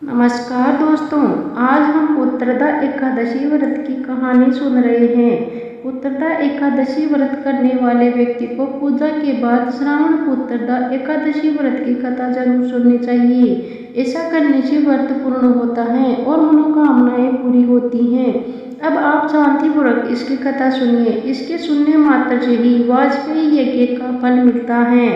नमस्कार दोस्तों। आज हम उत्तरदा एकादशी व्रत की कहानी सुन रहे हैं। उत्तरदा एकादशी व्रत करने वाले व्यक्ति को पूजा के बाद श्रावण उत्तरदा एकादशी व्रत की कथा जरूर सुननी चाहिए। ऐसा करने से व्रत पूर्ण होता है और मनोकामनाएं पूरी होती हैं। अब आप शांतिपूर्वक इसकी कथा सुनिए। इसके सुनने मात्र से ही वाजपेयी यज्ञ का फल मिलता है।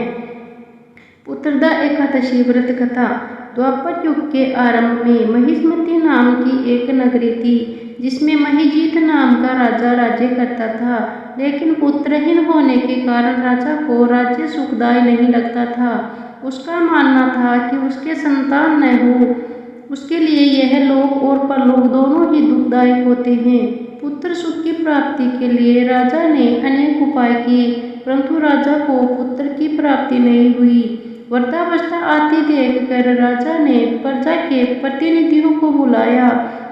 उत्तरदा एकादशी व्रत कथा। द्वापर युग के आरंभ में महिष्मती नाम की एक नगरी थी, जिसमें महिजीत नाम का राजा राज्य करता था। लेकिन पुत्रहीन होने के कारण राजा को राज्य सुखदायी नहीं लगता था। उसका मानना था कि उसके संतान न हो, उसके लिए यह लोक और परलोक दोनों ही दुखदायक होते हैं। पुत्र सुख की प्राप्ति के लिए राजा ने अनेक उपाय किए, परंतु राजा को पुत्र की प्राप्ति नहीं हुई। वृद्धावस्था आती देखकर राजा ने प्रजा के प्रतिनिधियों को बुलाया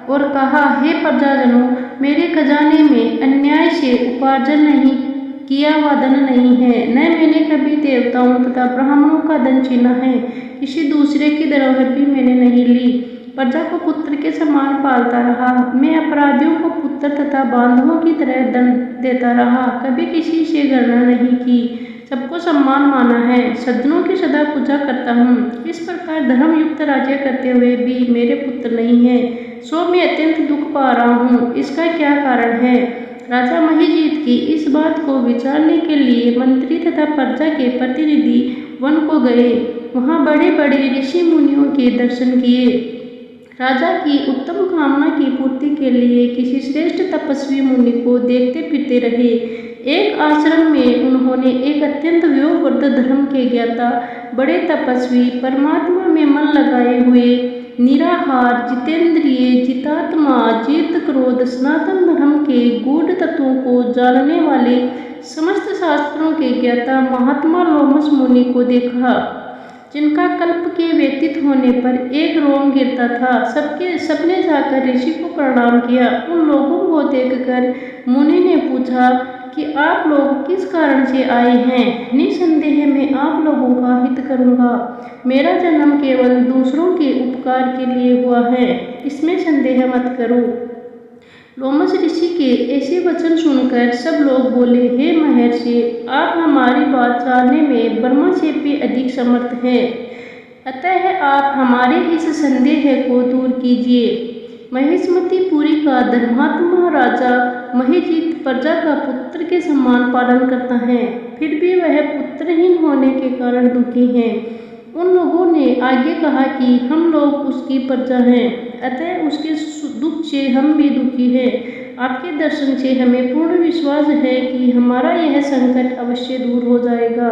और कहा, हे प्रजाजनों, मेरे खजाने में अन्याय से उपार्जन नहीं किया हुआ धन नहीं है, न मैंने कभी देवताओं तथा ब्राह्मणों का धन छीना है। किसी दूसरे की धरोहर भी मैंने नहीं ली। प्रजा को पुत्र के समान पालता रहा। मैं अपराधियों को पुत्र तथा बांधवों की तरह दंड देता रहा। कभी किसी से गणना नहीं की, सबको सम्मान माना है। सज्जनों की सदा पूजा करता हूँ। इस प्रकार धर्मयुक्त राज्य करते हुए भी मेरे पुत्र नहीं है, सो मैं अत्यंत दुख पा रहा हूँ। इसका क्या कारण है? राजा महिजीत की इस बात को विचारने के लिए मंत्री तथा प्रजा के प्रतिनिधि वन को गए। वहाँ बड़े बड़े ऋषि मुनियों के दर्शन किए। राजा की उत्तम कामना की पूर्ति के लिए किसी श्रेष्ठ तपस्वी मुनि को देखते फिरते रहे। एक आश्रम में उन्होंने एक अत्यंत व्योमवृद्ध धर्म के ज्ञाता, बड़े तपस्वी, परमात्मा में मन लगाए हुए, निराहार, जितेंद्रिय, जितात्मा, जीत क्रोध, सनातन धर्म के गूढ़ तत्वों को जानने वाले, समस्त शास्त्रों के ज्ञाता महात्मा लोमस मुनि को देखा, जिनका कल्प के व्यतीत होने पर एक रोम गिरता था। सबने जाकर ऋषि को प्रणाम किया। उन लोगों को देखकर मुनि ने पूछा कि आप लोग किस कारण से आए हैं? निसंदेह मैं आप लोगों का हित करूंगा। मेरा जन्म केवल दूसरों के उपकार के लिए हुआ है, इसमें संदेह मत करो। लोमस ऋषि के ऐसे वचन सुनकर सब लोग बोले, हे महर्षि, आप हमारी बात जानने में ब्रह्मा से भी अधिक समर्थ हैं, अतः आप हमारे इस संदेह को दूर कीजिए। महिष्मतीपुरी का धर्मात्मा राजा महिजीत प्रजा का पुत्र के समान पालन करता है, फिर भी वह पुत्रहीन होने के कारण दुखी है। उन लोगों ने आगे कहा कि हम लोग उसकी प्रजा हैं, अतः उसके दुख से हम भी दुखी हैं। आपके दर्शन से हमें पूर्ण विश्वास है कि हमारा यह संकट अवश्य दूर हो जाएगा,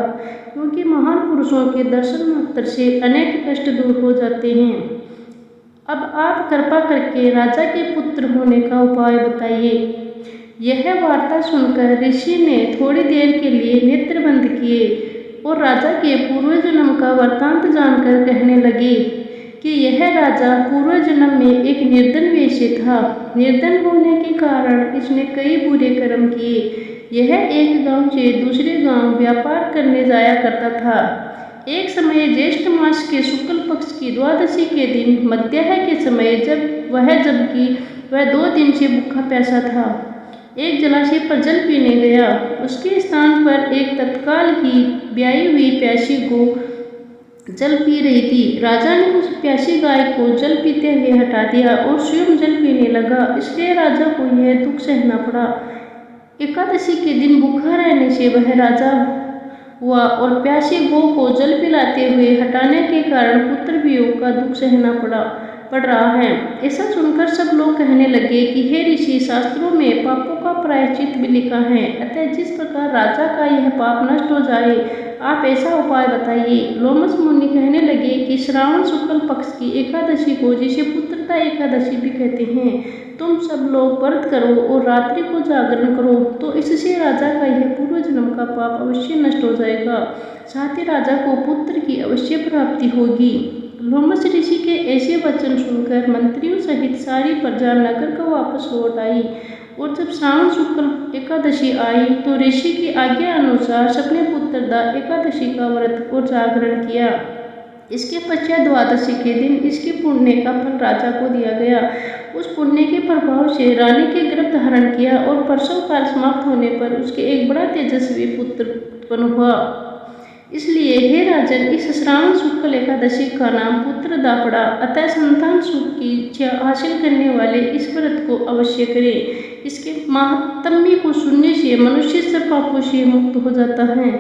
क्योंकि महान पुरुषों के दर्शन मात्र से अनेक कष्ट दूर हो जाते हैं। अब आप कृपा करके राजा के पुत्र होने का उपाय बताइए। यह वार्ता सुनकर ऋषि ने थोड़ी देर के लिए नेत्र बंद किए और राजा के पूर्व जन्म का वृत्तांत जानकर कहने लगे कि यह राजा पूर्व जन्म में एक निर्धन वेश्य था। निर्धन होने के कारण इसने कई बुरे कर्म किए। यह एक गांव से दूसरे गांव व्यापार करने जाया करता था। एक समय ज्येष्ठ मास के शुक्ल पक्ष की द्वादशी के दिन मध्याह्न के समय जबकि वह 2 दिन से भूखा प्यासा था, एक जलाशय पर जल पीने गया। उसके स्थान पर एक तत्काल ही ब्याई हुई प्यासी गौ जल पी रही थी। राजा ने उस प्यासी गाय को जल पीते हुए हटा दिया और स्वयं जल पीने लगा, इसलिए राजा को यह दुख सहना पड़ा। एकादशी के दिन भूखा रहने से वह राजा हुआ और प्यासी गौ को जल पिलाते हुए हटाने के कारण पुत्र वियोग का दुख सहना पड़ रहा है। ऐसा सुनकर सब लोग कहने लगे कि हे ऋषि, शास्त्रों में पापों का प्रायश्चित भी लिखा है, अतः जिस प्रकार राजा का यह पाप नष्ट हो जाए, आप ऐसा उपाय बताइए। लोमस मुनि कहने लगे कि श्रावण शुक्ल पक्ष की एकादशी को, जिसे पुत्रदा एकादशी भी कहते हैं, तुम सब लोग व्रत करो और रात्रि को जागरण करो, तो इससे राजा का यह पूर्व जन्म का पाप अवश्य नष्ट हो जाएगा, साथ ही राजा को पुत्र की अवश्य प्राप्ति होगी। लोमस ऋषि के ऐसे वचन सुनकर मंत्रियों सहित सारी प्रजा नगर को वापस लौट आई और जब श्रावण शुक्ल एकादशी आई तो ऋषि की आज्ञा अनुसार सबने पुत्रदा एकादशी का व्रत और जागरण किया। इसके पश्चात द्वादशी के दिन इसके पुण्य का फल राजा को दिया गया। उस पुण्य के प्रभाव से रानी के गर्भ धारण किया और प्रसव काल समाप्त होने पर उसके एक बड़ा तेजस्वी पुत्र उत्पन्न हुआ। इसलिए हे राजन, इस श्रावण शुक्ल एकादशी का नाम पुत्रदा पड़ा। अतः संतान सुख की इच्छा हासिल करने वाले इस व्रत को अवश्य करें। इसके महात्म्य को सुनने से मनुष्य सब पापों से मुक्त हो जाता है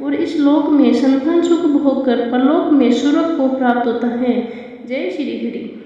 और इस लोक में संतान सुख भोग कर परलोक में स्वर्ग को प्राप्त होता है। जय श्री हरि।